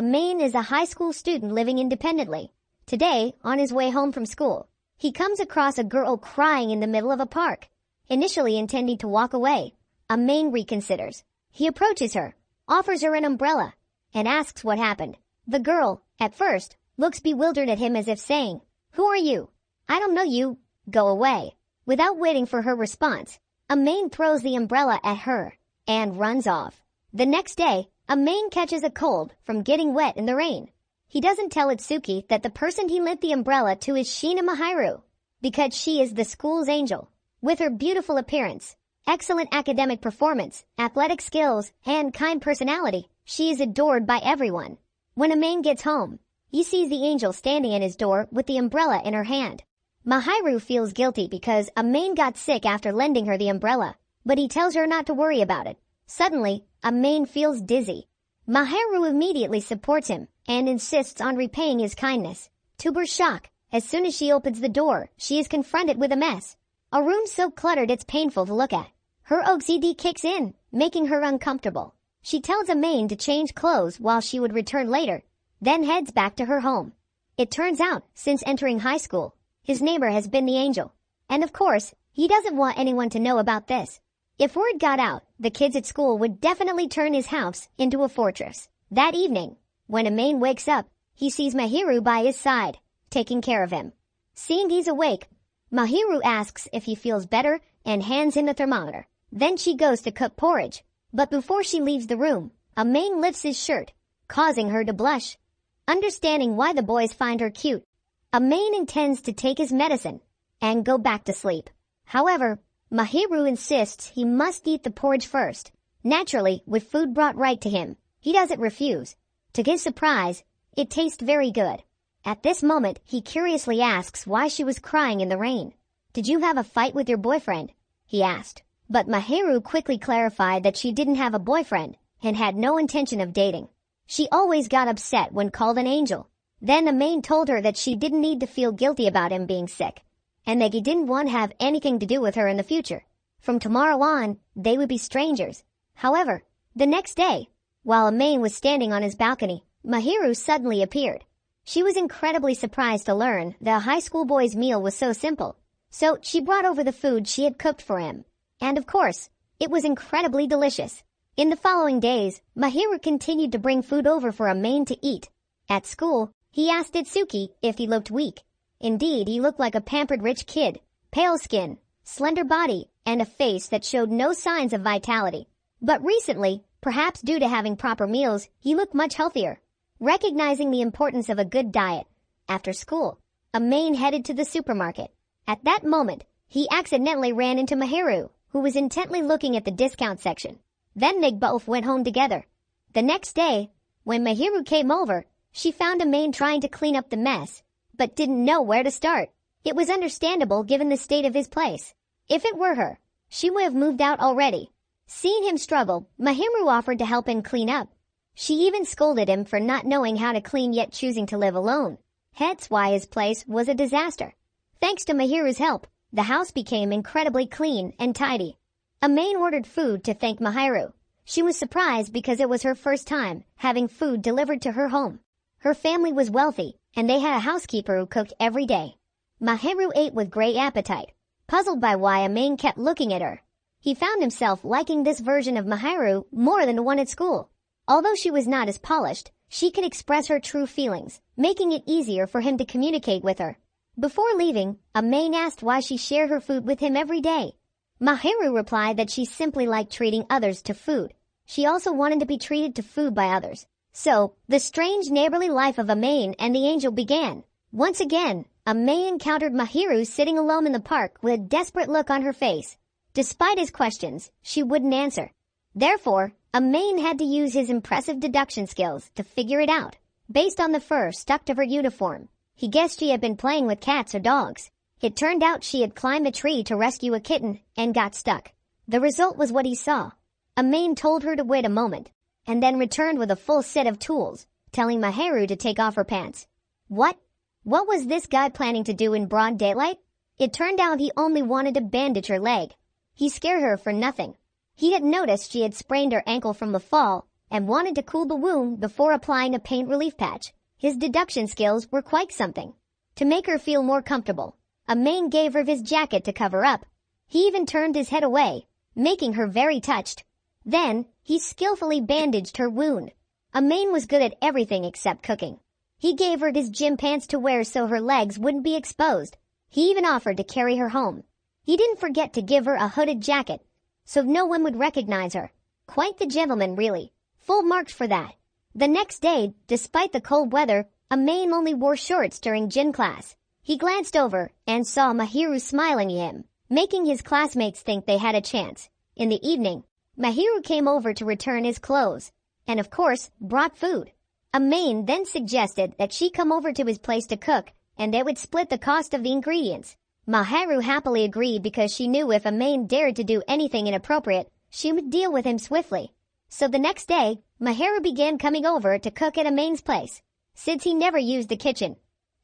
Main is a high school student living independently. Today, on his way home from school, he comes across a girl crying in the middle of a park. Initially intending to walk away, Main reconsiders. He approaches her, offers her an umbrella, and asks what happened. The girl, at first, looks bewildered at him as if saying, "Who are you? I don't know you. Go away." Without waiting for her response, Main throws the umbrella at her and runs off. The next day, Main catches a cold from getting wet in the rain. He doesn't tell Itsuki that the person he lent the umbrella to is Shiina Mahiru, because she is the school's angel. With her beautiful appearance, excellent academic performance, athletic skills, and kind personality, she is adored by everyone. When Main gets home, he sees the angel standing at his door with the umbrella in her hand. Mahiru feels guilty because Main got sick after lending her the umbrella, but he tells her not to worry about it. Suddenly, Main feels dizzy. Mahiru immediately supports him and insists on repaying his kindness. To her shock, as soon as she opens the door, she is confronted with a mess. A room so cluttered it's painful to look at. Her OCD kicks in, making her uncomfortable. She tells Main to change clothes while she would return later, then heads back to her home. It turns out, since entering high school, his neighbor has been the angel. And of course, he doesn't want anyone to know about this. If word got out, the kids at school would definitely turn his house into a fortress. That evening, when Main wakes up, he sees Mahiru by his side, taking care of him. Seeing he's awake, Mahiru asks if he feels better and hands him the thermometer. Then she goes to cook porridge. But before she leaves the room, Main lifts his shirt, causing her to blush. Understanding why the boys find her cute, Main intends to take his medicine and go back to sleep. However, Mahiru insists he must eat the porridge first. Naturally, with food brought right to him, he doesn't refuse. To his surprise, it tastes very good. At this moment, he curiously asks why she was crying in the rain. "Did you have a fight with your boyfriend?" he asked. But Mahiru quickly clarified that she didn't have a boyfriend and had no intention of dating. She always got upset when called an angel. Then Main told her that she didn't need to feel guilty about him being sick, and that he didn't want to have anything to do with her in the future. From tomorrow on, they would be strangers. However, the next day, while Main was standing on his balcony, Mahiru suddenly appeared. She was incredibly surprised to learn the high school boy's meal was so simple, so she brought over the food she had cooked for him. And of course, it was incredibly delicious. In the following days, Mahiru continued to bring food over for Main to eat. At school, he asked Itsuki if he looked weak. Indeed, he looked like a pampered rich kid, pale skin, slender body, and a face that showed no signs of vitality. But recently, perhaps due to having proper meals, he looked much healthier. Recognizing the importance of a good diet, after school, Main headed to the supermarket. At that moment, he accidentally ran into Mahiru, who was intently looking at the discount section. Then they both went home together. The next day, when Mahiru came over, she found Main trying to clean up the mess, but didn't know where to start. It was understandable given the state of his place. If it were her, she would have moved out already. Seeing him struggle, Mahiru offered to help him clean up. She even scolded him for not knowing how to clean yet choosing to live alone. Hence why his place was a disaster. Thanks to Mahiru's help, the house became incredibly clean and tidy. Main ordered food to thank Mahiru. She was surprised because it was her first time having food delivered to her home. Her family was wealthy, and they had a housekeeper who cooked every day. Mahiru ate with great appetite, puzzled by why Main kept looking at her. He found himself liking this version of Mahiru more than the one at school. Although she was not as polished, she could express her true feelings, making it easier for him to communicate with her. Before leaving, Main asked why she shared her food with him every day. Mahiru replied that she simply liked treating others to food. She also wanted to be treated to food by others. So, the strange neighborly life of Main and the angel began. Once again, Main encountered Mahiru sitting alone in the park with a desperate look on her face. Despite his questions, she wouldn't answer. Therefore, Main had to use his impressive deduction skills to figure it out. Based on the fur stuck to her uniform, he guessed she had been playing with cats or dogs. It turned out she had climbed a tree to rescue a kitten and got stuck. The result was what he saw. Main told her to wait a moment, and then returned with a full set of tools, telling Mahiru to take off her pants. What? What was this guy planning to do in broad daylight? It turned out he only wanted to bandage her leg. He scared her for nothing. He had noticed she had sprained her ankle from the fall, and wanted to cool the wound before applying a pain relief patch. His deduction skills were quite something. To make her feel more comfortable, Amain gave her his jacket to cover up. He even turned his head away, making her very touched. Then, he skillfully bandaged her wound. Amain was good at everything except cooking. He gave her his gym pants to wear so her legs wouldn't be exposed. He even offered to carry her home. He didn't forget to give her a hooded jacket, so no one would recognize her. Quite the gentleman, really. Full marks for that. The next day, despite the cold weather, Amain only wore shorts during gym class. He glanced over and saw Mahiru smiling at him, making his classmates think they had a chance. In the evening, Mahiru came over to return his clothes, and of course, brought food. Amain then suggested that she come over to his place to cook, and they would split the cost of the ingredients. Mahiru happily agreed because she knew if Amain dared to do anything inappropriate, she would deal with him swiftly. So the next day, Mahiru began coming over to cook at Amain's place. Since he never used the kitchen,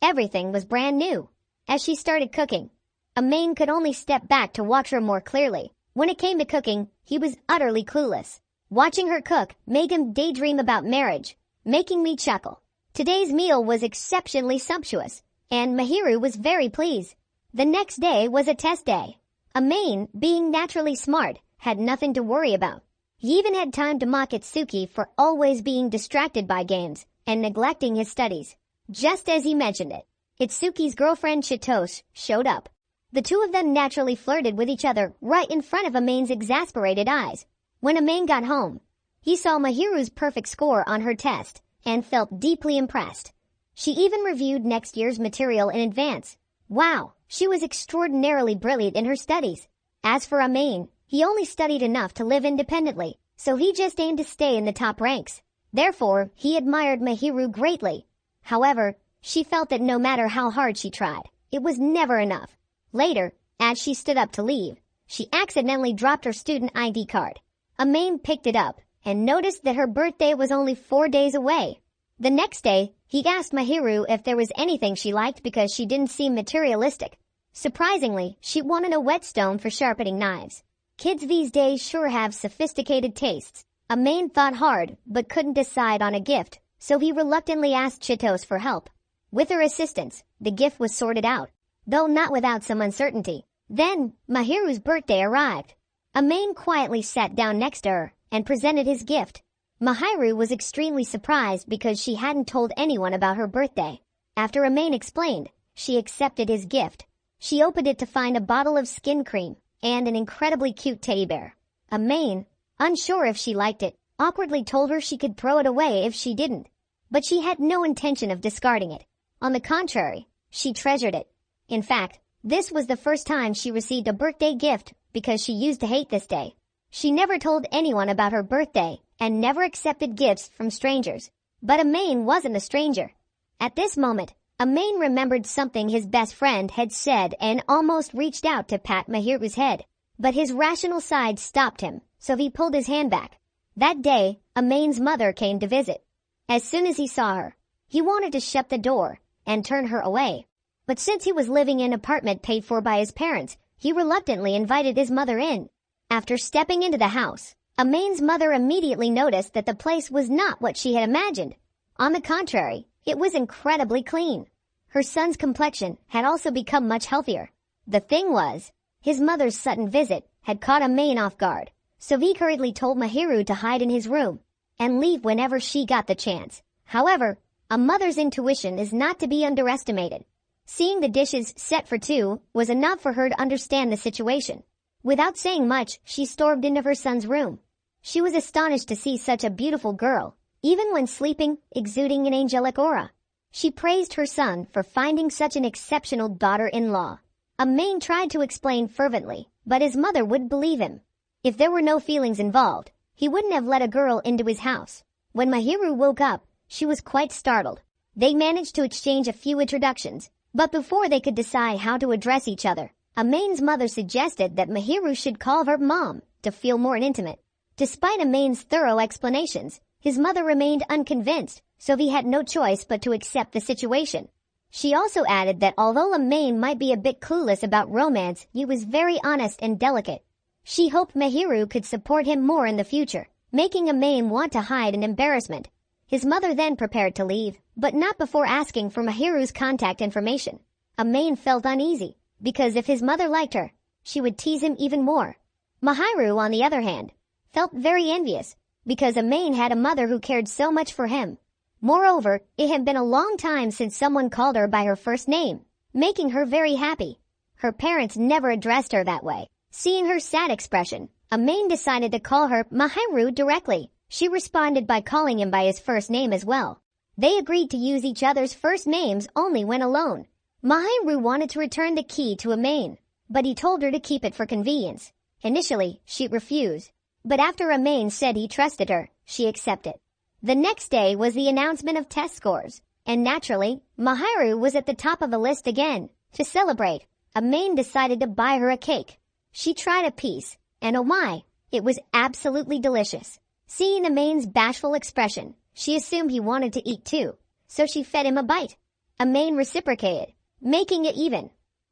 everything was brand new. As she started cooking, Amain could only step back to watch her more clearly. When it came to cooking, he was utterly clueless. Watching her cook made him daydream about marriage, making me chuckle. Today's meal was exceptionally sumptuous, and Mahiru was very pleased. The next day was a test day. Amain, being naturally smart, had nothing to worry about. He even had time to mock Itsuki for always being distracted by games and neglecting his studies. Just as he mentioned it, Itsuki's girlfriend Chitose showed up. The two of them naturally flirted with each other right in front of Amain's exasperated eyes. When Amain got home, he saw Mahiru's perfect score on her test and felt deeply impressed. She even reviewed next year's material in advance. Wow, she was extraordinarily brilliant in her studies. As for Amain, he only studied enough to live independently, so he just aimed to stay in the top ranks. Therefore, he admired Mahiru greatly. However, she felt that no matter how hard she tried, it was never enough. Later, as she stood up to leave, she accidentally dropped her student ID card. Amain picked it up and noticed that her birthday was only 4 days away. The next day, he asked Mahiru if there was anything she liked because she didn't seem materialistic. Surprisingly, she wanted a whetstone for sharpening knives. Kids these days sure have sophisticated tastes. Amain thought hard but couldn't decide on a gift, so he reluctantly asked Chitose for help. With her assistance, the gift was sorted out, though not without some uncertainty. Then, Mahiru's birthday arrived. Amain quietly sat down next to her and presented his gift. Mahiru was extremely surprised because she hadn't told anyone about her birthday. After Amain explained, she accepted his gift. She opened it to find a bottle of skin cream and an incredibly cute teddy bear. Amain, unsure if she liked it, awkwardly told her she could throw it away if she didn't. But she had no intention of discarding it. On the contrary, she treasured it. In fact, this was the first time she received a birthday gift because she used to hate this day. She never told anyone about her birthday and never accepted gifts from strangers. But Amain wasn't a stranger. At this moment, Amain remembered something his best friend had said and almost reached out to pat Mahiru's head. But his rational side stopped him, so he pulled his hand back. That day, Amain's mother came to visit. As soon as he saw her, he wanted to shut the door and turn her away. But since he was living in an apartment paid for by his parents, he reluctantly invited his mother in. After stepping into the house, Amain's mother immediately noticed that the place was not what she had imagined. On the contrary, it was incredibly clean. Her son's complexion had also become much healthier. The thing was, his mother's sudden visit had caught Amain off guard, so he hurriedly told Mahiru to hide in his room and leave whenever she got the chance. However, a mother's intuition is not to be underestimated. Seeing the dishes set for two was enough for her to understand the situation. Without saying much, she stormed into her son's room. She was astonished to see such a beautiful girl, even when sleeping, exuding an angelic aura. She praised her son for finding such an exceptional daughter-in-law. Amain tried to explain fervently, but his mother wouldn't believe him. If there were no feelings involved, he wouldn't have let a girl into his house. When Mahiru woke up, she was quite startled. They managed to exchange a few introductions, but before they could decide how to address each other, Amain's mother suggested that Mahiru should call her mom to feel more intimate. Despite Amain's thorough explanations, his mother remained unconvinced, so he had no choice but to accept the situation. She also added that although Amain might be a bit clueless about romance, he was very honest and delicate. She hoped Mahiru could support him more in the future, making Amain want to hide in embarrassment. His mother then prepared to leave, but not before asking for Mahiru's contact information. Amain felt uneasy, because if his mother liked her, she would tease him even more. Mahiru, on the other hand, felt very envious, because Amain had a mother who cared so much for him. Moreover, it had been a long time since someone called her by her first name, making her very happy. Her parents never addressed her that way. Seeing her sad expression, Amain decided to call her Mahiru directly. She responded by calling him by his first name as well. They agreed to use each other's first names only when alone. Mahiru wanted to return the key to Amain, but he told her to keep it for convenience. Initially, she refused, but after Amain said he trusted her, she accepted. The next day was the announcement of test scores, and naturally, Mahiru was at the top of the list again. To celebrate, Amain decided to buy her a cake. She tried a piece, and oh my, it was absolutely delicious. Seeing Amain's bashful expression, she assumed he wanted to eat too, so she fed him a bite. Amain reciprocated, making it even.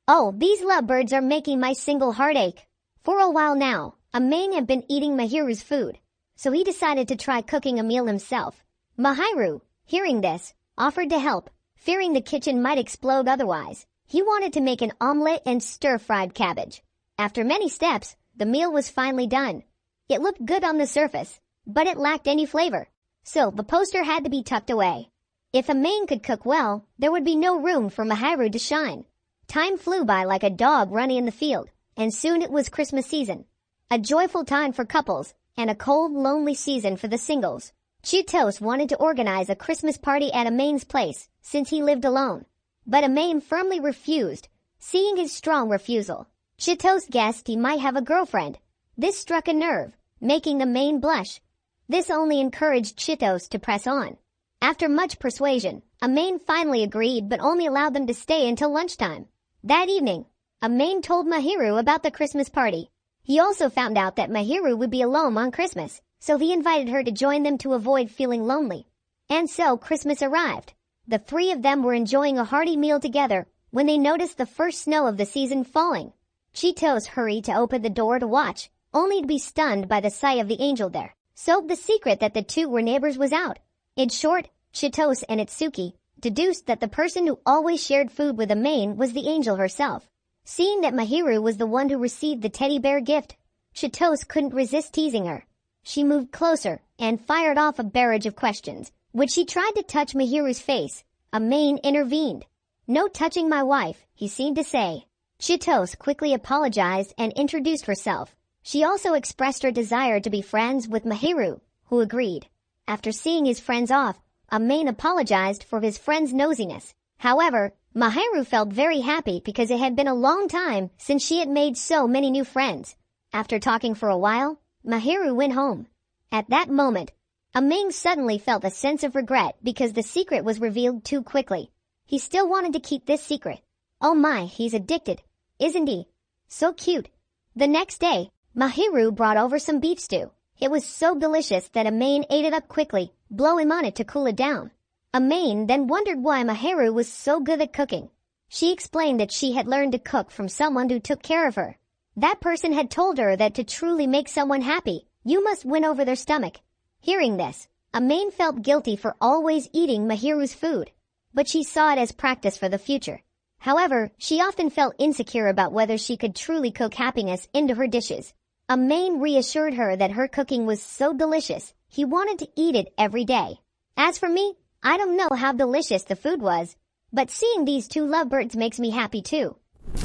Oh, these lovebirds are making my single heart ache. For a while now, Amain had been eating Mahiru's food, so he decided to try cooking a meal himself. Mahiru, hearing this, offered to help, fearing the kitchen might explode otherwise. He wanted to make an omelette and stir-fried cabbage. After many steps, the meal was finally done. It looked good on the surface, but it lacked any flavor, so the poster had to be tucked away. If Amain could cook well, there would be no room for Mahiru to shine. Time flew by like a dog running in the field, and soon it was Christmas season. A joyful time for couples, and a cold, lonely season for the singles. Chitos wanted to organize a Christmas party at Amain's place, since he lived alone. But Amain firmly refused. Seeing his strong refusal, Chitos guessed he might have a girlfriend. This struck a nerve, making Amain blush. This only encouraged Chitos to press on. After much persuasion, Amain finally agreed but only allowed them to stay until lunchtime. That evening, Amain told Mahiru about the Christmas party. He also found out that Mahiru would be alone on Christmas, so he invited her to join them to avoid feeling lonely. And so Christmas arrived. The three of them were enjoying a hearty meal together when they noticed the first snow of the season falling. Chitos hurried to open the door to watch, only to be stunned by the sight of the angel there. So the secret that the two were neighbors was out. In short, Chitos and Itsuki deduced that the person who always shared food with Amain was the angel herself. Seeing that Mahiru was the one who received the teddy bear gift, Chitos couldn't resist teasing her. She moved closer and fired off a barrage of questions. When she tried to touch Mahiru's face, Amain intervened. "No touching my wife," he seemed to say. Chitos quickly apologized and introduced herself. She also expressed her desire to be friends with Mahiru, who agreed. After seeing his friends off, Amain apologized for his friend's nosiness. However, Mahiru felt very happy because it had been a long time since she had made so many new friends. After talking for a while, Mahiru went home. At that moment, Amain suddenly felt a sense of regret because the secret was revealed too quickly. He still wanted to keep this secret. Oh my, he's addicted, isn't he? So cute. The next day, Mahiru brought over some beef stew. It was so delicious that Amain ate it up quickly, blowing on it to cool it down. Amain then wondered why Mahiru was so good at cooking. She explained that she had learned to cook from someone who took care of her. That person had told her that to truly make someone happy, you must win over their stomach. Hearing this, Amain felt guilty for always eating Mahiru's food, but she saw it as practice for the future. However, she often felt insecure about whether she could truly cook happiness into her dishes. Amain reassured her that her cooking was so delicious, he wanted to eat it every day. As for me, I don't know how delicious the food was, but seeing these two lovebirds makes me happy too.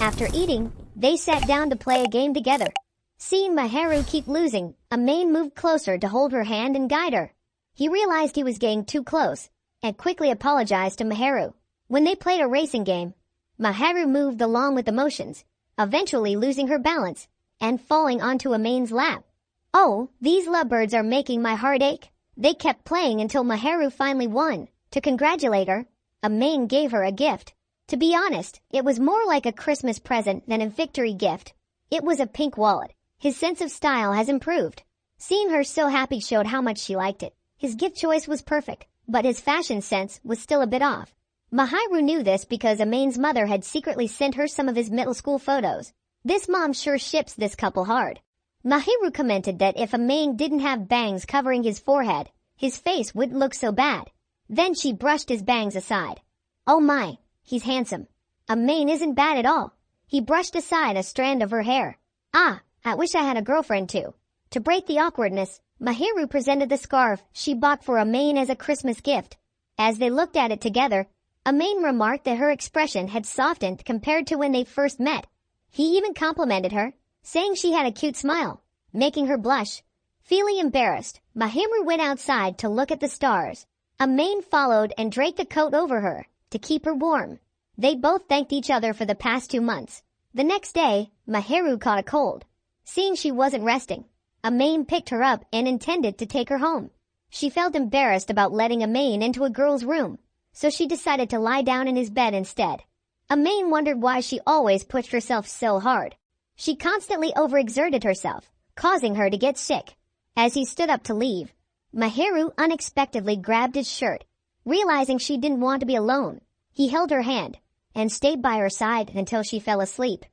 After eating, they sat down to play a game together. Seeing Mahiru keep losing, Amain moved closer to hold her hand and guide her. He realized he was getting too close, and quickly apologized to Mahiru. When they played a racing game, Mahiru moved along with the motions, eventually losing her balance and falling onto Amain's lap. Oh, these lovebirds are making my heart ache. They kept playing until Mahiru finally won. To congratulate her, Amain gave her a gift. To be honest, it was more like a Christmas present than a victory gift. It was a pink wallet. His sense of style has improved. Seeing her so happy showed how much she liked it. His gift choice was perfect, but his fashion sense was still a bit off. Mahiru knew this because Amain's mother had secretly sent her some of his middle school photos. This mom sure ships this couple hard. Mahiru commented that if Amain didn't have bangs covering his forehead, his face wouldn't look so bad. Then she brushed his bangs aside. Oh my, he's handsome. Amain isn't bad at all. He brushed aside a strand of her hair. Ah, I wish I had a girlfriend too. To break the awkwardness, Mahiru presented the scarf she bought for Amain as a Christmas gift. As they looked at it together, Amain remarked that her expression had softened compared to when they first met. He even complimented her, saying she had a cute smile, making her blush. Feeling embarrassed, Mahiru went outside to look at the stars. Amain followed and draped a coat over her to keep her warm. They both thanked each other for the past 2 months. The next day, Mahiru caught a cold. Seeing she wasn't resting, Amain picked her up and intended to take her home. She felt embarrassed about letting Amain into a girl's room, so she decided to lie down in his bed instead. Amain wondered why she always pushed herself so hard. She constantly overexerted herself, causing her to get sick. As he stood up to leave, Mahiru unexpectedly grabbed his shirt. Realizing she didn't want to be alone, he held her hand and stayed by her side until she fell asleep.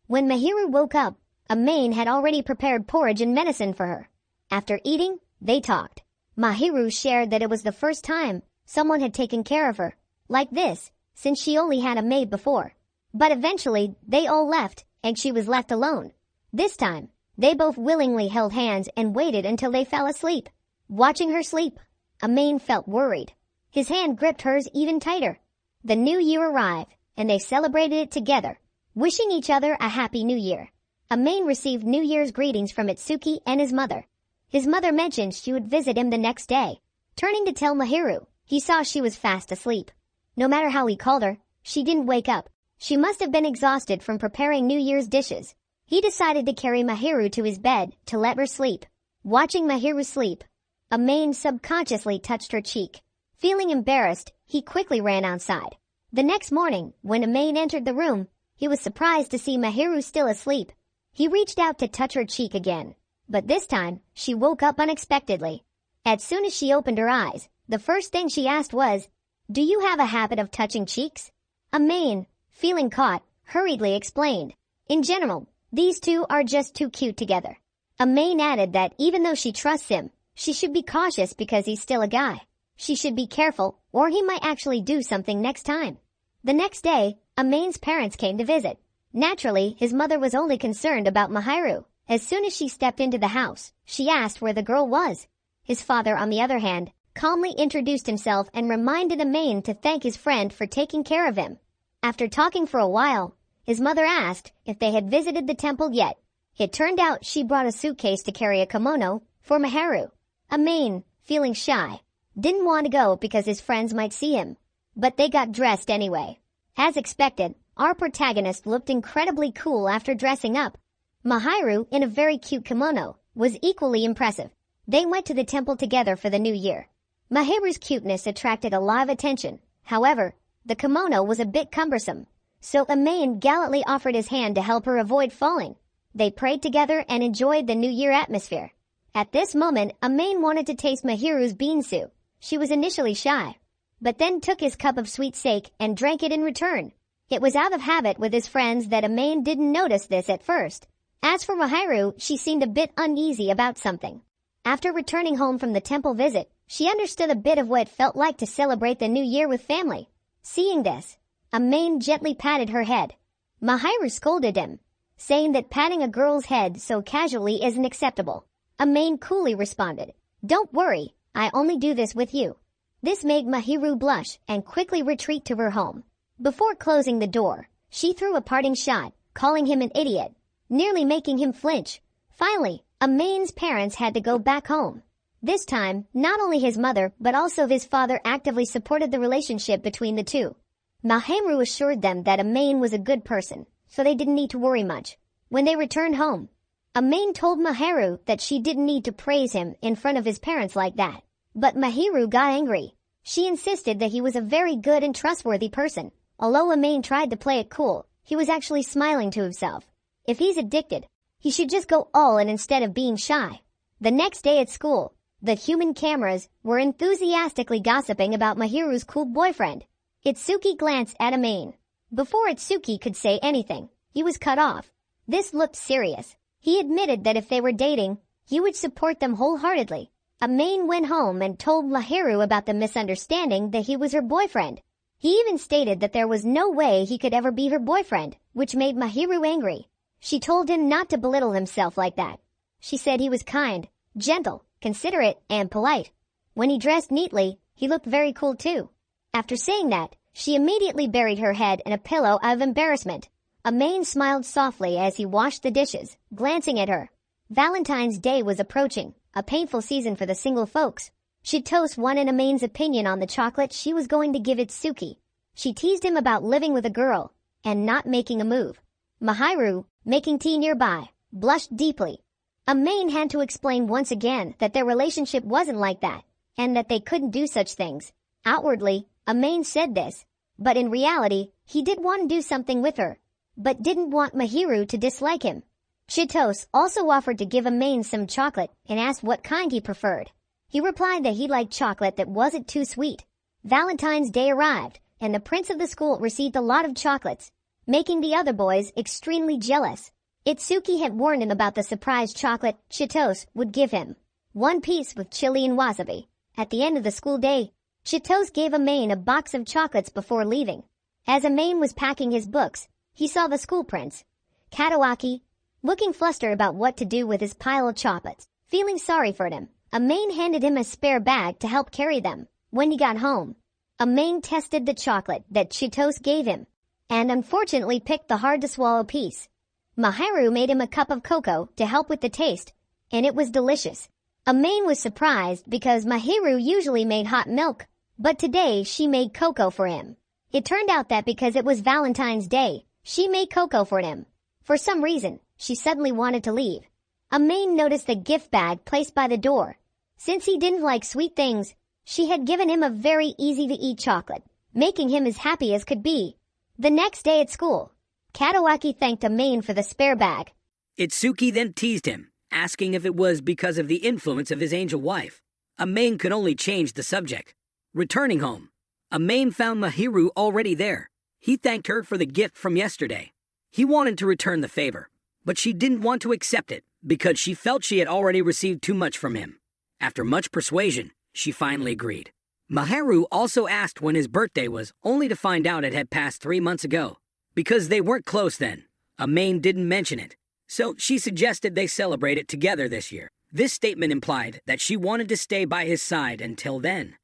When Mahiru woke up, Amain had already prepared porridge and medicine for her. After eating, they talked. Mahiru shared that it was the first time someone had taken care of her like this, since she only had a maid before. But eventually, they all left, and she was left alone. This time, they both willingly held hands and waited until they fell asleep. Watching her sleep, Amain felt worried. His hand gripped hers even tighter. The new year arrived, and they celebrated it together, wishing each other a happy new year. Amain received New Year's greetings from Itsuki and his mother. His mother mentioned she would visit him the next day. Turning to tell Mahiru, he saw she was fast asleep. No matter how he called her, she didn't wake up. She must have been exhausted from preparing New Year's dishes. He decided to carry Mahiru to his bed to let her sleep. Watching Mahiru sleep, Amain subconsciously touched her cheek. Feeling embarrassed, he quickly ran outside. The next morning, when Amain entered the room, he was surprised to see Mahiru still asleep. He reached out to touch her cheek again, but this time, she woke up unexpectedly. As soon as she opened her eyes, the first thing she asked was, "Do you have a habit of touching cheeks?" Amain, feeling caught, hurriedly explained. In general, these two are just too cute together. Amain added that even though she trusts him, she should be cautious because he's still a guy. She should be careful, or he might actually do something next time. The next day, Amain's parents came to visit. Naturally, his mother was only concerned about Mahiru. As soon as she stepped into the house, she asked where the girl was. His father, on the other hand, calmly introduced himself and reminded Amain to thank his friend for taking care of him. After talking for a while, his mother asked if they had visited the temple yet. It turned out she brought a suitcase to carry a kimono for Mahiru. Amain, feeling shy, didn't want to go because his friends might see him. But they got dressed anyway. As expected, our protagonist looked incredibly cool after dressing up. Mahiru, in a very cute kimono, was equally impressive. They went to the temple together for the new year. Mahiru's cuteness attracted a lot of attention. However, the kimono was a bit cumbersome, so Amain gallantly offered his hand to help her avoid falling. They prayed together and enjoyed the new year atmosphere. At this moment, Amain wanted to taste Mahiru's bean soup. She was initially shy, but then took his cup of sweet sake and drank it in return. It was out of habit with his friends that Amain didn't notice this at first. As for Mahiru, she seemed a bit uneasy about something. After returning home from the temple visit, she understood a bit of what it felt like to celebrate the new year with family. Seeing this, Amain gently patted her head. Mahiru scolded him, saying that patting a girl's head so casually isn't acceptable. Amain coolly responded, "Don't worry, I only do this with you." This made Mahiru blush and quickly retreat to her home. Before closing the door, she threw a parting shot, calling him an idiot, nearly making him flinch. Finally, Amain's parents had to go back home. This time, not only his mother but also his father actively supported the relationship between the two. Mahiru assured them that Amain was a good person, so they didn't need to worry much. When they returned home, Amain told Mahiru that she didn't need to praise him in front of his parents like that. But Mahiru got angry. She insisted that he was a very good and trustworthy person. Although Amain tried to play it cool, he was actually smiling to himself. If he's addicted, he should just go all in instead of being shy. The next day at school, the human cameras were enthusiastically gossiping about Mahiru's cool boyfriend. Itsuki glanced at Amain. Before Itsuki could say anything, he was cut off. This looked serious. He admitted that if they were dating, he would support them wholeheartedly. Main went home and told Mahiru about the misunderstanding that he was her boyfriend. He even stated that there was no way he could ever be her boyfriend, which made Mahiru angry. She told him not to belittle himself like that. She said he was kind, gentle, considerate, and polite. When he dressed neatly, he looked very cool too. After saying that, she immediately buried her head in a pillow out of embarrassment. Main smiled softly as he washed the dishes, glancing at her. Valentine's Day was approaching, a painful season for the single folks. Chitose wanted Main's opinion on the chocolate she was going to give Itsuki. She teased him about living with a girl and not making a move. Mahiru, making tea nearby, blushed deeply. Main had to explain once again that their relationship wasn't like that, and that they couldn't do such things. Outwardly, Main said this, but in reality, he did want to do something with her, but didn't want Mahiru to dislike him. Chitose also offered to give Main some chocolate and asked what kind he preferred. He replied that he liked chocolate that wasn't too sweet. Valentine's Day arrived, and the prince of the school received a lot of chocolates, making the other boys extremely jealous. Itsuki had warned him about the surprise chocolate Chitose would give him. One piece with chili and wasabi. At the end of the school day, Chitose gave Main a box of chocolates before leaving. As Main was packing his books, he saw the school prince, Katawaki, looking flustered about what to do with his pile of chocolates. Feeling sorry for him, Main handed him a spare bag to help carry them. When he got home, Main tested the chocolate that Chitose gave him, and unfortunately picked the hard-to-swallow piece. Mahiru made him a cup of cocoa to help with the taste, and it was delicious. Main was surprised because Mahiru usually made hot milk, but today she made cocoa for him. It turned out that because it was Valentine's Day, she made cocoa for him. For some reason, she suddenly wanted to leave. Main noticed the gift bag placed by the door. Since he didn't like sweet things, she had given him a very easy-to-eat chocolate, making him as happy as could be. The next day at school, Katawaki thanked Main for the spare bag. Itsuki then teased him, asking if it was because of the influence of his angel wife. Main could only change the subject. Returning home, Main found Mahiru already there. He thanked her for the gift from yesterday. He wanted to return the favor, but she didn't want to accept it because she felt she had already received too much from him. After much persuasion, she finally agreed. Mahiru also asked when his birthday was, only to find out it had passed 3 months ago. Because they weren't close then, Main didn't mention it, so she suggested they celebrate it together this year. This statement implied that she wanted to stay by his side until then.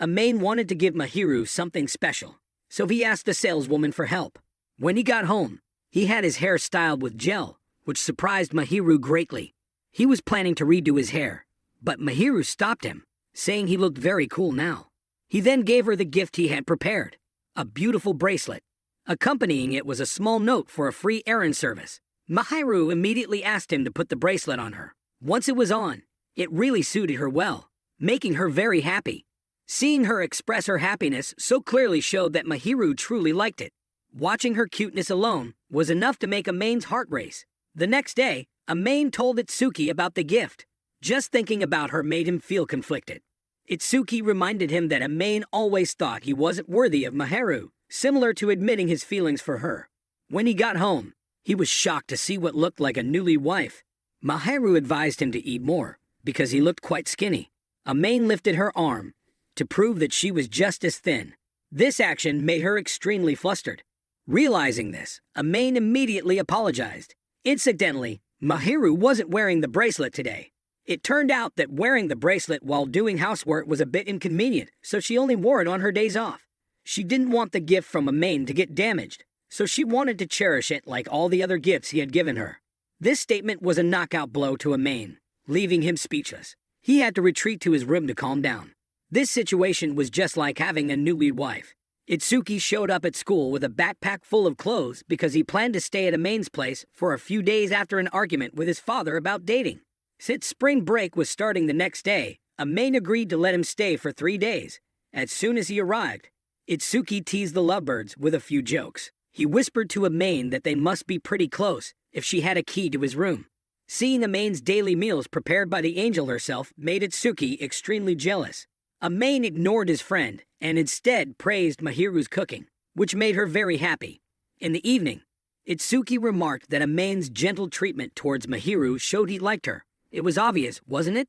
Main wanted to give Mahiru something special, so he asked the saleswoman for help. When he got home, he had his hair styled with gel, which surprised Mahiru greatly. He was planning to redo his hair, but Mahiru stopped him, saying he looked very cool now. He then gave her the gift he had prepared, a beautiful bracelet. Accompanying it was a small note for a free errand service. Mahiru immediately asked him to put the bracelet on her. Once it was on, it really suited her well, making her very happy. Seeing her express her happiness so clearly showed that Mahiru truly liked it. Watching her cuteness alone was enough to make Main's heart race. The next day, Main told Itsuki about the gift. Just thinking about her made him feel conflicted. Itsuki reminded him that Main always thought he wasn't worthy of Mahiru, similar to admitting his feelings for her. When he got home, he was shocked to see what looked like a newly wife. Mahiru advised him to eat more, because he looked quite skinny. Main lifted her arm to prove that she was just as thin. This action made her extremely flustered. Realizing this, Main immediately apologized. Incidentally, Mahiru wasn't wearing the bracelet today. It turned out that wearing the bracelet while doing housework was a bit inconvenient, so she only wore it on her days off. She didn't want the gift from Main to get damaged, so she wanted to cherish it like all the other gifts he had given her. This statement was a knockout blow to Main, leaving him speechless. He had to retreat to his room to calm down. This situation was just like having a newly wife. Itsuki showed up at school with a backpack full of clothes because he planned to stay at Main's place for a few days after an argument with his father about dating. Since spring break was starting the next day, Main agreed to let him stay for 3 days. As soon as he arrived, Itsuki teased the lovebirds with a few jokes. He whispered to Main that they must be pretty close if she had a key to his room. Seeing Main's daily meals prepared by the angel herself made Itsuki extremely jealous. Main ignored his friend and instead praised Mahiru's cooking, which made her very happy. In the evening, Itsuki remarked that Amane's gentle treatment towards Mahiru showed he liked her. It was obvious, wasn't it?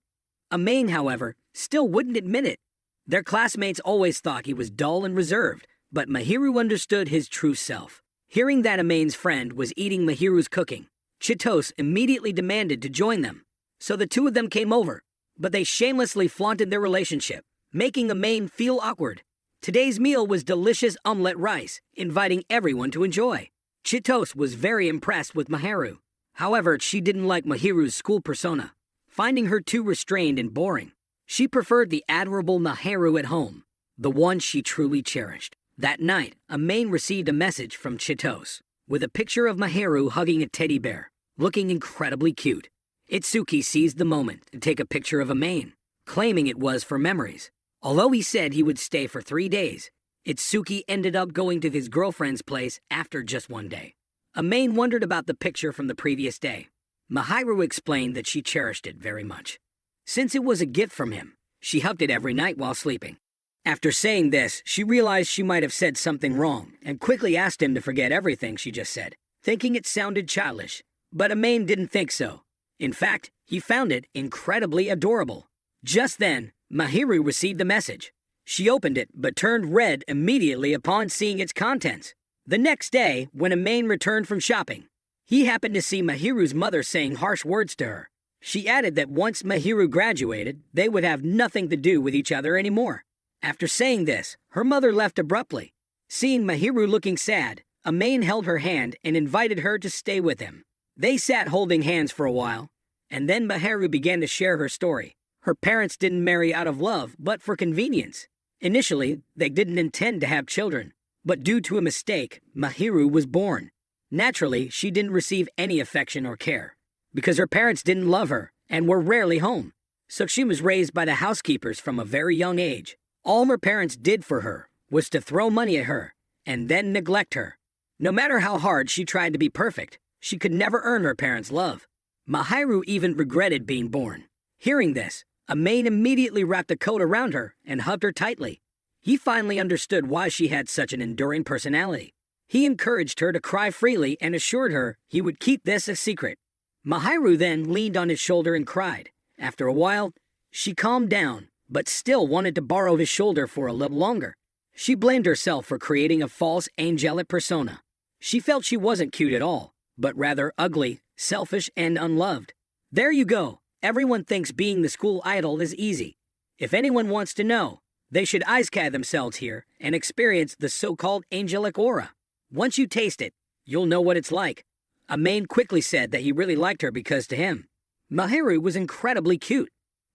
Amane, however, still wouldn't admit it. Their classmates always thought he was dull and reserved, but Mahiru understood his true self. Hearing that Amane's friend was eating Mahiru's cooking, Chitose immediately demanded to join them. So the two of them came over, but they shamelessly flaunted their relationship, making Amane feel awkward. Today's meal was delicious omelette rice, inviting everyone to enjoy. Chitose was very impressed with Mahiru. However, she didn't like Mahiru's school persona, finding her too restrained and boring. She preferred the adorable Mahiru at home, the one she truly cherished. That night, Amane received a message from Chitose, with a picture of Mahiru hugging a teddy bear, looking incredibly cute. Itsuki seized the moment to take a picture of Amane, claiming it was for memories. Although he said he would stay for 3 days, Itsuki ended up going to his girlfriend's place after just 1 day. Amane wondered about the picture from the previous day. Mahiru explained that she cherished it very much. Since it was a gift from him, she hugged it every night while sleeping. After saying this, she realized she might have said something wrong and quickly asked him to forget everything she just said, thinking it sounded childish. But Amane didn't think so. In fact, he found it incredibly adorable. Just then, Mahiru received the message. She opened it but turned red immediately upon seeing its contents. The next day, when Amane returned from shopping, he happened to see Mahiru's mother saying harsh words to her. She added that once Mahiru graduated, they would have nothing to do with each other anymore. After saying this, her mother left abruptly. Seeing Mahiru looking sad, Amane held her hand and invited her to stay with him. They sat holding hands for a while, and then Mahiru began to share her story. Her parents didn't marry out of love, but for convenience. Initially, they didn't intend to have children, but due to a mistake, Mahiru was born. Naturally, she didn't receive any affection or care, because her parents didn't love her and were rarely home. So she was raised by the housekeepers from a very young age. All her parents did for her was to throw money at her and then neglect her. No matter how hard she tried to be perfect, she could never earn her parents' love. Mahiru even regretted being born. Hearing this, Amane immediately wrapped a coat around her and hugged her tightly. He finally understood why she had such an enduring personality. He encouraged her to cry freely and assured her he would keep this a secret. Mahiru then leaned on his shoulder and cried. After a while, she calmed down, but still wanted to borrow his shoulder for a little longer. She blamed herself for creating a false angelic persona. She felt she wasn't cute at all, but rather ugly, selfish, and unloved. There you go. Everyone thinks being the school idol is easy. If anyone wants to know, they should ice-cad themselves here and experience the so-called angelic aura. Once you taste it, you'll know what it's like. Amane quickly said that he really liked her because to him, Mahiru was incredibly cute.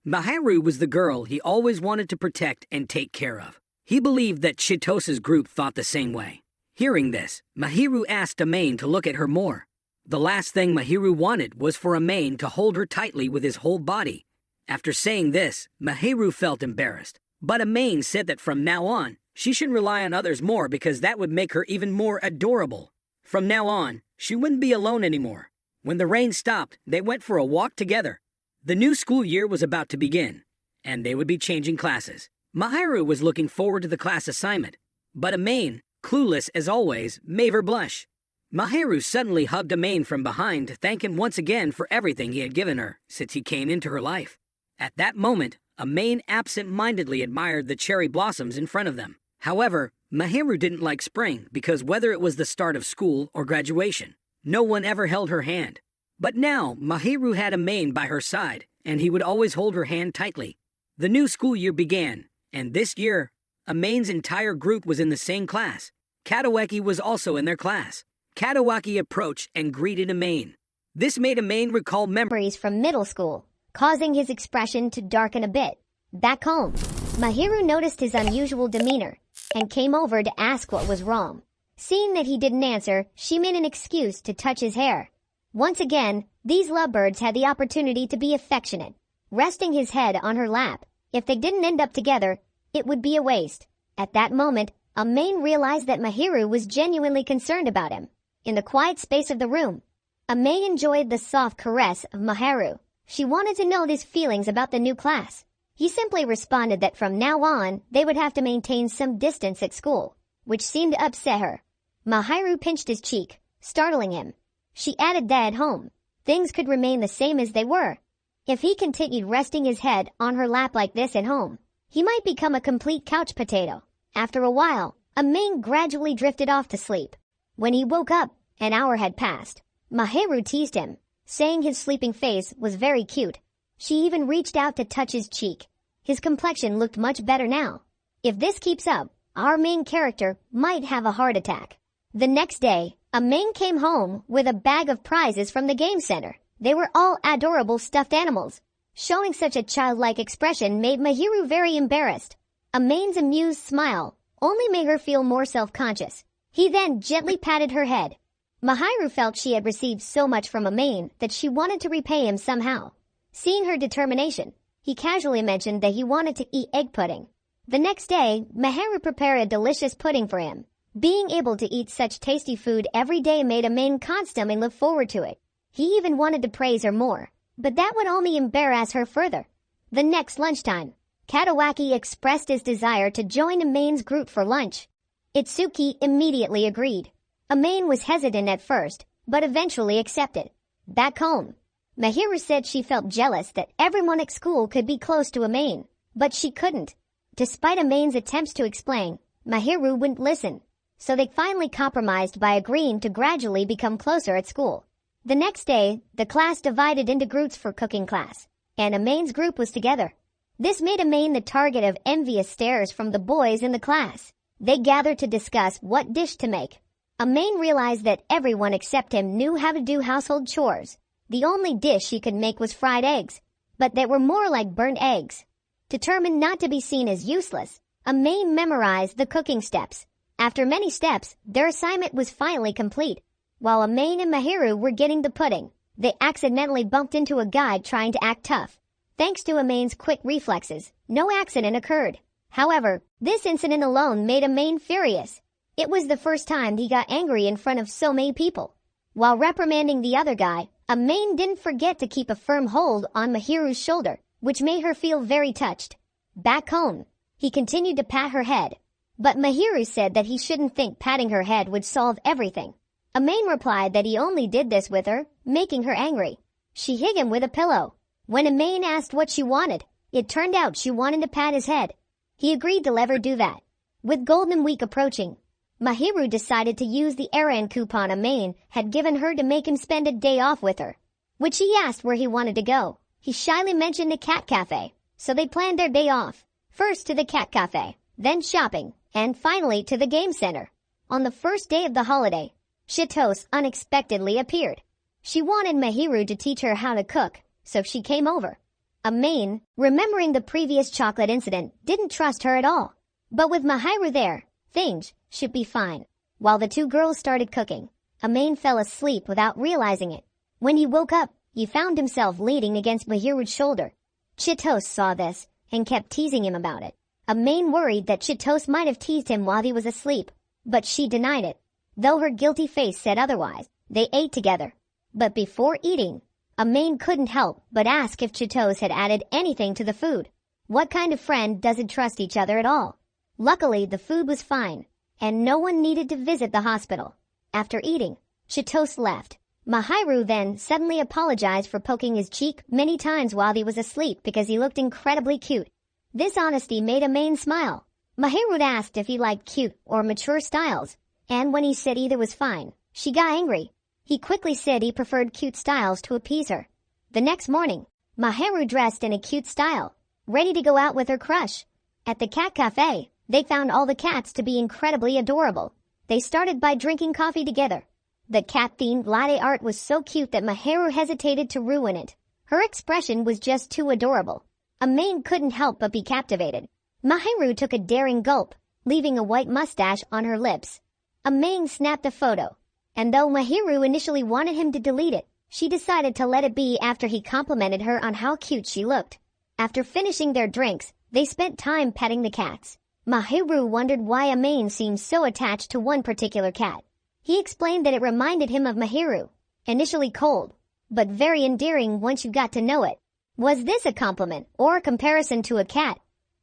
Mahiru was the girl he always wanted to protect and take care of. He believed that Chitose's group thought the same way. Hearing this, Mahiru asked Amane to look at her more. The last thing Mahiru wanted was for Amane to hold her tightly with his whole body. After saying this, Mahiru felt embarrassed. But Amane said that from now on, she should rely on others more because that would make her even more adorable. From now on, she wouldn't be alone anymore. When the rain stopped, they went for a walk together. The new school year was about to begin, and they would be changing classes. Mahiru was looking forward to the class assignment, but Amane, clueless as always, made her blush. Mahiru suddenly hugged Amane from behind to thank him once again for everything he had given her since he came into her life. At that moment, Amane absent-mindedly admired the cherry blossoms in front of them. However, Mahiru didn't like spring because whether it was the start of school or graduation, no one ever held her hand. But now, Mahiru had Amane by her side, and he would always hold her hand tightly. The new school year began, and this year, Amane's entire group was in the same class. Katawaki was also in their class. Katawaki approached and greeted Amane. This made Amane recall memories from middle school, causing his expression to darken a bit. Back home, Mahiru noticed his unusual demeanor and came over to ask what was wrong. Seeing that he didn't answer, she made an excuse to touch his hair. Once again, these lovebirds had the opportunity to be affectionate, resting his head on her lap. If they didn't end up together, it would be a waste. At that moment, Amane realized that Mahiru was genuinely concerned about him. In the quiet space of the room, Amane enjoyed the soft caress of Mahiru. She wanted to know his feelings about the new class. He simply responded that from now on, they would have to maintain some distance at school, which seemed to upset her. Mahiru pinched his cheek, startling him. She added that at home, things could remain the same as they were. If he continued resting his head on her lap like this at home, he might become a complete couch potato. After a while, Ningen gradually drifted off to sleep. When he woke up, an hour had passed. Mahiru teased him, saying his sleeping face was very cute. She even reached out to touch his cheek. His complexion looked much better now. If this keeps up, our main character might have a heart attack. The next day, Ningen came home with a bag of prizes from the game center. They were all adorable stuffed animals. Showing such a childlike expression made Mahiru very embarrassed. Ningen's amused smile only made her feel more self-conscious. He then gently patted her head. Mahiru felt she had received so much from Ningen that she wanted to repay him somehow. Seeing her determination, he casually mentioned that he wanted to eat egg pudding. The next day, Mahiru prepared a delicious pudding for him. Being able to eat such tasty food every day made Ningen constantly look forward to it. He even wanted to praise her more, but that would only embarrass her further. The next lunchtime, Katawaki expressed his desire to join Ningen's group for lunch. Itsuki immediately agreed. Ningen was hesitant at first, but eventually accepted. Back home, Mahiru said she felt jealous that everyone at school could be close to Ningen, but she couldn't. Despite Ningen's attempts to explain, Mahiru wouldn't listen, so they finally compromised by agreeing to gradually become closer at school. The next day, the class divided into groups for cooking class, and Ningen's group was together. This made Ningen the target of envious stares from the boys in the class. They gathered to discuss what dish to make. Ningen realized that everyone except him knew how to do household chores. The only dish she could make was fried eggs, but they were more like burnt eggs. Determined not to be seen as useless, Ningen memorized the cooking steps. After many steps, their assignment was finally complete. While Ningen and Mahiru were getting the pudding, they accidentally bumped into a guy trying to act tough. Thanks to Ningen's quick reflexes, no accident occurred. However, this incident alone made Ningen furious. It was the first time he got angry in front of so many people. While reprimanding the other guy, Ningen didn't forget to keep a firm hold on Mahiru's shoulder, which made her feel very touched. Back home, he continued to pat her head, but Mahiru said that he shouldn't think patting her head would solve everything. Ningen replied that he only did this with her, making her angry. She hit him with a pillow. When Ningen asked what she wanted, it turned out she wanted to pat his head. He agreed to let her do that. With Golden Week approaching, Mahiru decided to use the errand coupon Ningen had given her to make him spend a day off with her, which he asked where he wanted to go. He shyly mentioned a cat cafe, so they planned their day off. First to the cat cafe, then shopping, and finally to the game center. On the first day of the holiday, Chitose unexpectedly appeared. She wanted Mahiru to teach her how to cook, so she came over. Ningen, remembering the previous chocolate incident, didn't trust her at all. But with Mahiru there, things should be fine. While the two girls started cooking, Ningen fell asleep without realizing it. When he woke up, he found himself leaning against Mahiru's shoulder. Chitose saw this and kept teasing him about it. Ningen worried that Chitose might have teased him while he was asleep, but she denied it. Though her guilty face said otherwise, they ate together. But before eating, Ningen couldn't help but ask if Chitose had added anything to the food. What kind of friend doesn't trust each other at all? Luckily, the food was fine, and no one needed to visit the hospital. After eating, Chitose left. Mahiru then suddenly apologized for poking his cheek many times while he was asleep because he looked incredibly cute. This honesty made Ningen smile. Mahiru asked if he liked cute or mature styles, and when he said either was fine, she got angry. He quickly said he preferred cute styles to appease her. The next morning, Mahiru dressed in a cute style, ready to go out with her crush. At the cat cafe, they found all the cats to be incredibly adorable. They started by drinking coffee together. The cat-themed latte art was so cute that Mahiru hesitated to ruin it. Her expression was just too adorable. Ningen couldn't help but be captivated. Mahiru took a daring gulp, leaving a white mustache on her lips. Ningen snapped a photo, and though Mahiru initially wanted him to delete it, she decided to let it be after he complimented her on how cute she looked. After finishing their drinks, they spent time petting the cats. Mahiru wondered why Ningen seemed so attached to one particular cat. He explained that it reminded him of Mahiru, initially cold, but very endearing once you got to know it. Was this a compliment or a comparison to a cat?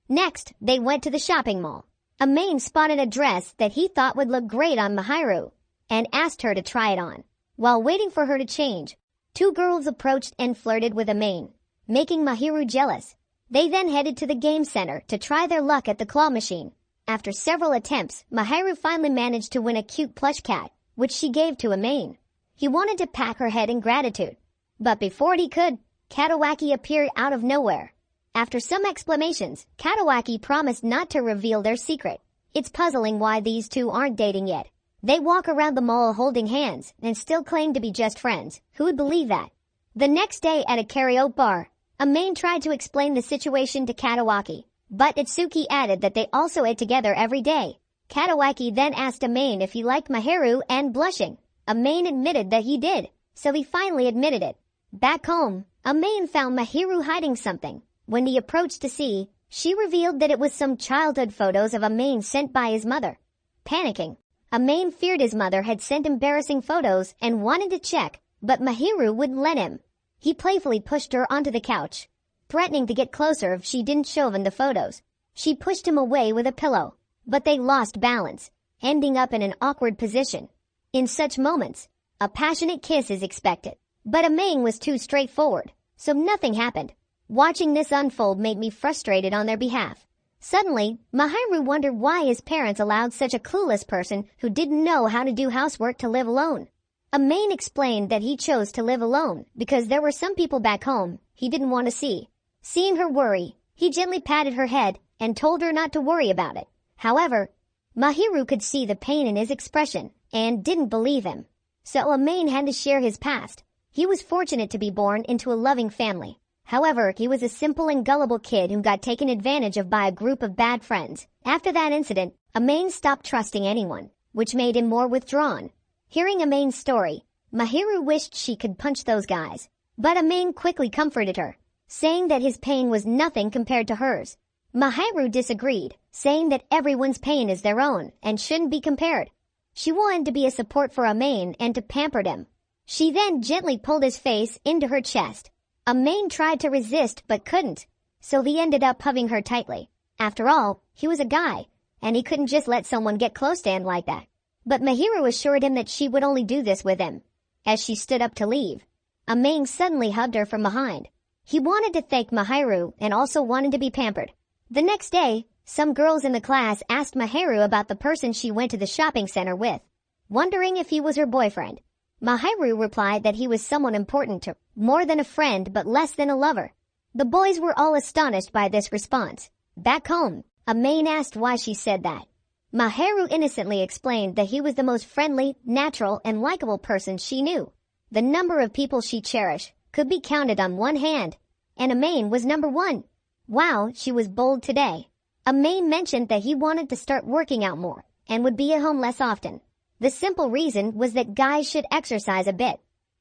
Next, they went to the shopping mall. Ningen spotted a dress that he thought would look great on Mahiru, and asked her to try it on. While waiting for her to change, two girls approached and flirted with Main, making Mahiru jealous. They then headed to the game center to try their luck at the claw machine. After several attempts, Mahiru finally managed to win a cute plush cat, which she gave to Main. He wanted to pat her head in gratitude. But before he could, Katawaki appeared out of nowhere. After some explanations, Katawaki promised not to reveal their secret. It's puzzling why these two aren't dating yet. They walk around the mall holding hands and still claim to be just friends. Who would believe that? The next day at a karaoke bar, Main tried to explain the situation to Katawaki, but Itsuki added that they also ate together every day. Katawaki then asked Main if he liked Mahiru, and blushing, Main admitted that he did, so he finally admitted it. Back home, Main found Mahiru hiding something. When he approached to see, she revealed that it was some childhood photos of Main sent by his mother. Panicking, Main feared his mother had sent embarrassing photos and wanted to check, but Mahiru wouldn't let him. He playfully pushed her onto the couch, threatening to get closer if she didn't show him the photos. She pushed him away with a pillow, but they lost balance, ending up in an awkward position. In such moments, a passionate kiss is expected, but Main was too straightforward, so nothing happened. Watching this unfold made me frustrated on their behalf. Suddenly, Mahiru wondered why his parents allowed such a clueless person who didn't know how to do housework to live alone. Main explained that he chose to live alone because there were some people back home he didn't want to see. Seeing her worry, he gently patted her head and told her not to worry about it. However, Mahiru could see the pain in his expression and didn't believe him. So Main had to share his past. He was fortunate to be born into a loving family. However, he was a simple and gullible kid who got taken advantage of by a group of bad friends. After that incident, Main stopped trusting anyone, which made him more withdrawn. Hearing Main's story, Mahiru wished she could punch those guys. But Main quickly comforted her, saying that his pain was nothing compared to hers. Mahiru disagreed, saying that everyone's pain is their own and shouldn't be compared. She wanted to be a support for Main and to pamper him. She then gently pulled his face into her chest. Main tried to resist but couldn't, so he ended up hugging her tightly. After all, he was a guy, and he couldn't just let someone get close to him like that. But Mahiru assured him that she would only do this with him. As she stood up to leave, Main suddenly hugged her from behind. He wanted to thank Mahiru and also wanted to be pampered. The next day, some girls in the class asked Mahiru about the person she went to the shopping center with, wondering if he was her boyfriend. Mahiru replied that he was someone important to her, more than a friend but less than a lover. The boys were all astonished by this response. Back home, Main asked why she said that. Mahiru innocently explained that he was the most friendly, natural, and likable person she knew. The number of people she cherished could be counted on one hand, and Main was number one. Wow, she was bold today. Main mentioned that he wanted to start working out more and would be at home less often. The simple reason was that guys should exercise a bit.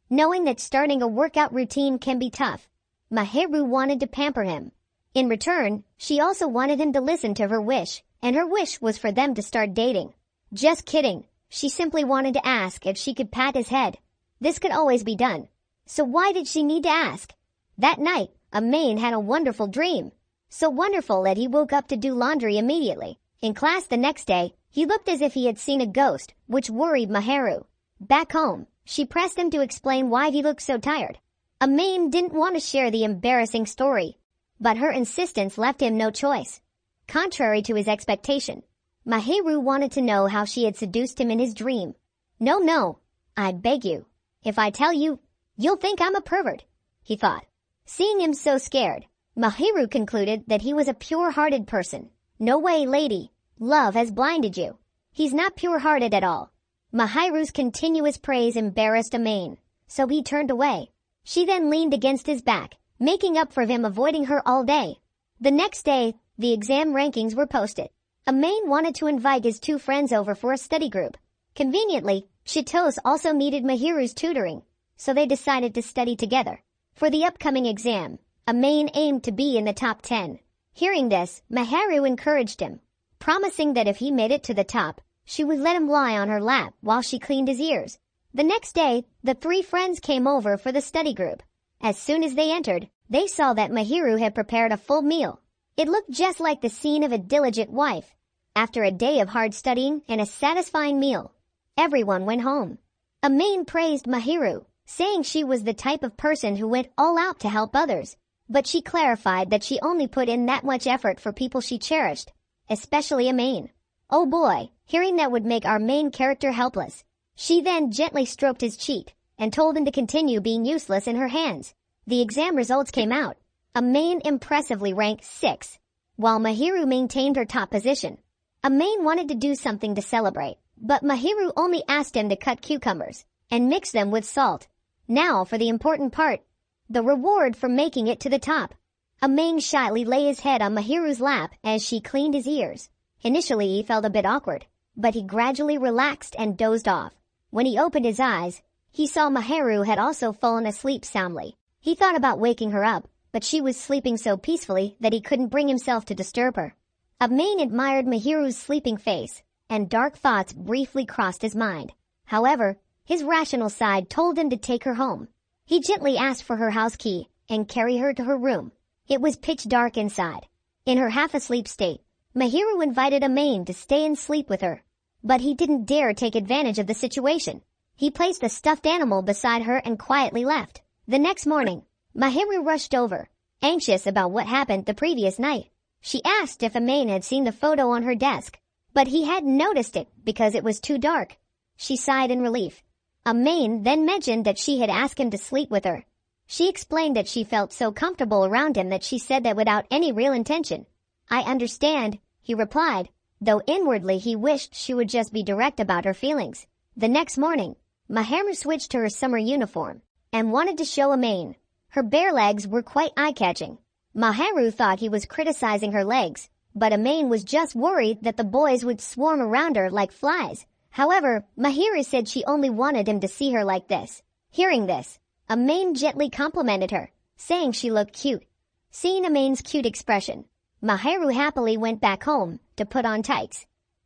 Knowing that starting a workout routine can be tough, Mahiru wanted to pamper him. In return, she also wanted him to listen to her wish, and her wish was for them to start dating. Just kidding. She simply wanted to ask if she could pat his head. This could always be done. So why did she need to ask? That night, Main had a wonderful dream. So wonderful that he woke up to do laundry immediately. In class the next day, he looked as if he had seen a ghost, which worried Mahiru. Back home, she pressed him to explain why he looked so tired. Main didn't want to share the embarrassing story, but her insistence left him no choice. Contrary to his expectation, Mahiru wanted to know how she had seduced him in his dream. No, I beg you. If I tell you, you'll think I'm a pervert, he thought. Seeing him so scared, Mahiru concluded that he was a pure-hearted person. No way, lady. Love has blinded you. He's not pure-hearted at all. Mahiru's continuous praise embarrassed Main, so he turned away. She then leaned against his back, making up for him avoiding her all day. The next day, the exam rankings were posted. Main wanted to invite his two friends over for a study group. Conveniently, Chitose also needed Mahiru's tutoring, so they decided to study together. For the upcoming exam, Main aimed to be in the top 10. Hearing this, Mahiru encouraged him, promising that if he made it to the top, she would let him lie on her lap while she cleaned his ears. The next day, the three friends came over for the study group. As soon as they entered, they saw that Mahiru had prepared a full meal. It looked just like the scene of a diligent wife. After a day of hard studying and a satisfying meal, everyone went home. Amain praised Mahiru, saying she was the type of person who went all out to help others. But she clarified that she only put in that much effort for people she cherished, especially Amain. Oh boy, hearing that would make our main character helpless. She then gently stroked his cheek and told him to continue being useless in her hands. The exam results came out. Amain impressively ranked 6, while Mahiru maintained her top position. Amain wanted to do something to celebrate, but Mahiru only asked him to cut cucumbers and mix them with salt. Now for the important part, the reward for making it to the top. Amain shyly lay his head on Mahiru's lap as she cleaned his ears. Initially he felt a bit awkward, but he gradually relaxed and dozed off. When he opened his eyes, he saw Mahiru had also fallen asleep soundly. He thought about waking her up, but she was sleeping so peacefully that he couldn't bring himself to disturb her. Amain admired Mahiru's sleeping face, and dark thoughts briefly crossed his mind. However, his rational side told him to take her home. He gently asked for her house key and carry her to her room. It was pitch dark inside. In her half-asleep state, Mahiru invited Amain to stay and sleep with her. But he didn't dare take advantage of the situation. He placed a stuffed animal beside her and quietly left. The next morning, Mahiru rushed over, anxious about what happened the previous night. She asked if Amain had seen the photo on her desk, but he hadn't noticed it because it was too dark. She sighed in relief. Amain then mentioned that she had asked him to sleep with her. She explained that she felt so comfortable around him that she said that without any real intention. I understand, he replied, though inwardly he wished she would just be direct about her feelings. The next morning, Mahiru switched to her summer uniform and wanted to show Amain. Her bare legs were quite eye-catching. Mahiru thought he was criticizing her legs, but Amain was just worried that the boys would swarm around her like flies. However, Mahiru said she only wanted him to see her like this. Hearing this, Amain gently complimented her, saying she looked cute. Seeing Amain's cute expression, Mahiru happily went back home to put on tights.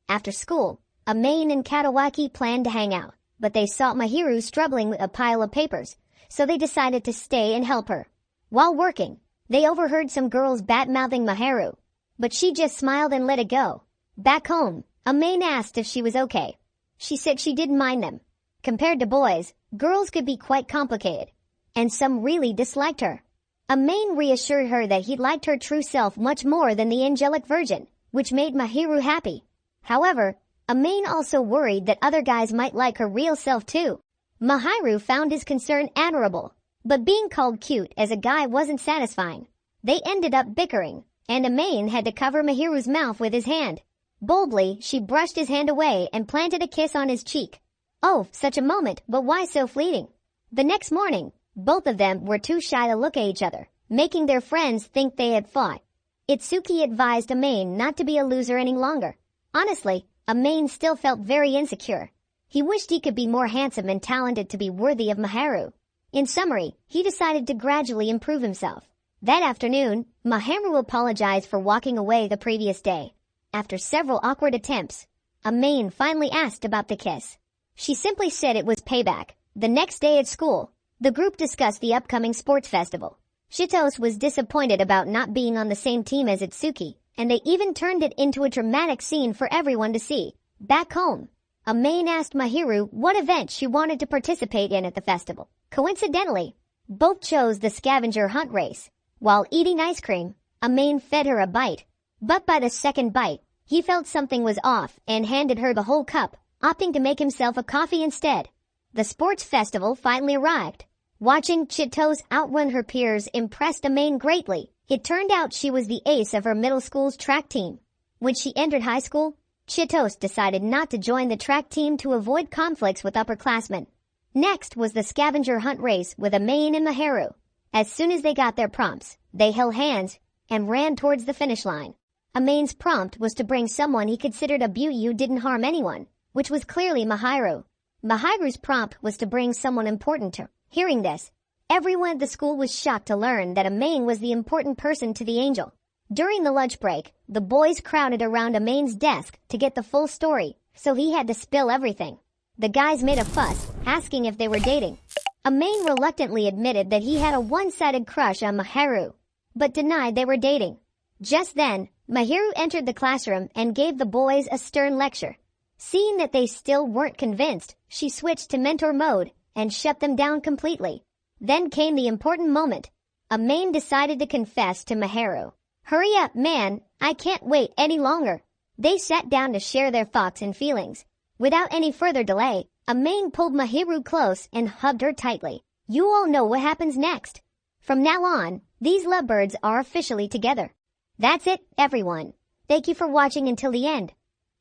After school, Amain and Katawaki planned to hang out, but they saw Mahiru struggling with a pile of papers, so they decided to stay and help her. While working, they overheard some girls bad-mouthing Mahiru, but she just smiled and let it go. Back home, Amain asked if she was okay. She said she didn't mind them. Compared to boys, girls could be quite complicated, and some really disliked her. Amain reassured her that he liked her true self much more than the angelic virgin, which made Mahiru happy. However, Amain also worried that other guys might like her real self too. Mahiru found his concern admirable, but being called cute as a guy wasn't satisfying. They ended up bickering, and Amain had to cover Mahiru's mouth with his hand. Boldly, she brushed his hand away and planted a kiss on his cheek. Oh, such a moment, but why so fleeting? The next morning, both of them were too shy to look at each other, making their friends think they had fought. Itsuki advised Amain not to be a loser any longer. Honestly, Amain still felt very insecure. He wished he could be more handsome and talented to be worthy of Mahiru. In summary, he decided to gradually improve himself. That afternoon, Mahiru apologized for walking away the previous day. After several awkward attempts, Amain finally asked about the kiss. She simply said it was payback. The next day at school, the group discussed the upcoming sports festival. Shitos was disappointed about not being on the same team as Itsuki, and they even turned it into a dramatic scene for everyone to see. Back home, Amain asked Mahiru what event she wanted to participate in at the festival. Coincidentally, both chose the scavenger hunt race. While eating ice cream, Amain fed her a bite. But by the second bite, he felt something was off and handed her the whole cup, opting to make himself a coffee instead. The sports festival finally arrived. Watching Chitos outrun her peers impressed Amain greatly. It turned out she was the ace of her middle school's track team. When she entered high school, Chitos decided not to join the track team to avoid conflicts with upperclassmen. Next was the scavenger hunt race with Amain and Mahiru. As soon as they got their prompts, they held hands and ran towards the finish line. Amain's prompt was to bring someone he considered a beauty who didn't harm anyone, which was clearly Mahiru. Mahiru's prompt was to bring someone important to her. Hearing this, everyone at the school was shocked to learn that Amain was the important person to the angel. During the lunch break, the boys crowded around Amain's desk to get the full story, so he had to spill everything. The guys made a fuss, asking if they were dating. Amain reluctantly admitted that he had a one-sided crush on Mahiru, but denied they were dating. Just then, Mahiru entered the classroom and gave the boys a stern lecture. Seeing that they still weren't convinced, she switched to mentor mode and shut them down completely. Then came the important moment. Amain decided to confess to Mahiru. Hurry up, man, I can't wait any longer. They sat down to share their thoughts and feelings. Without any further delay, Amain pulled Mahiru close and hugged her tightly. You all know what happens next. From now on, these lovebirds are officially together. That's it, everyone. Thank you for watching until the end.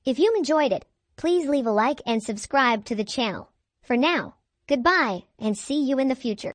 If you enjoyed it, please leave a like and subscribe to the channel. For now, goodbye and see you in the future.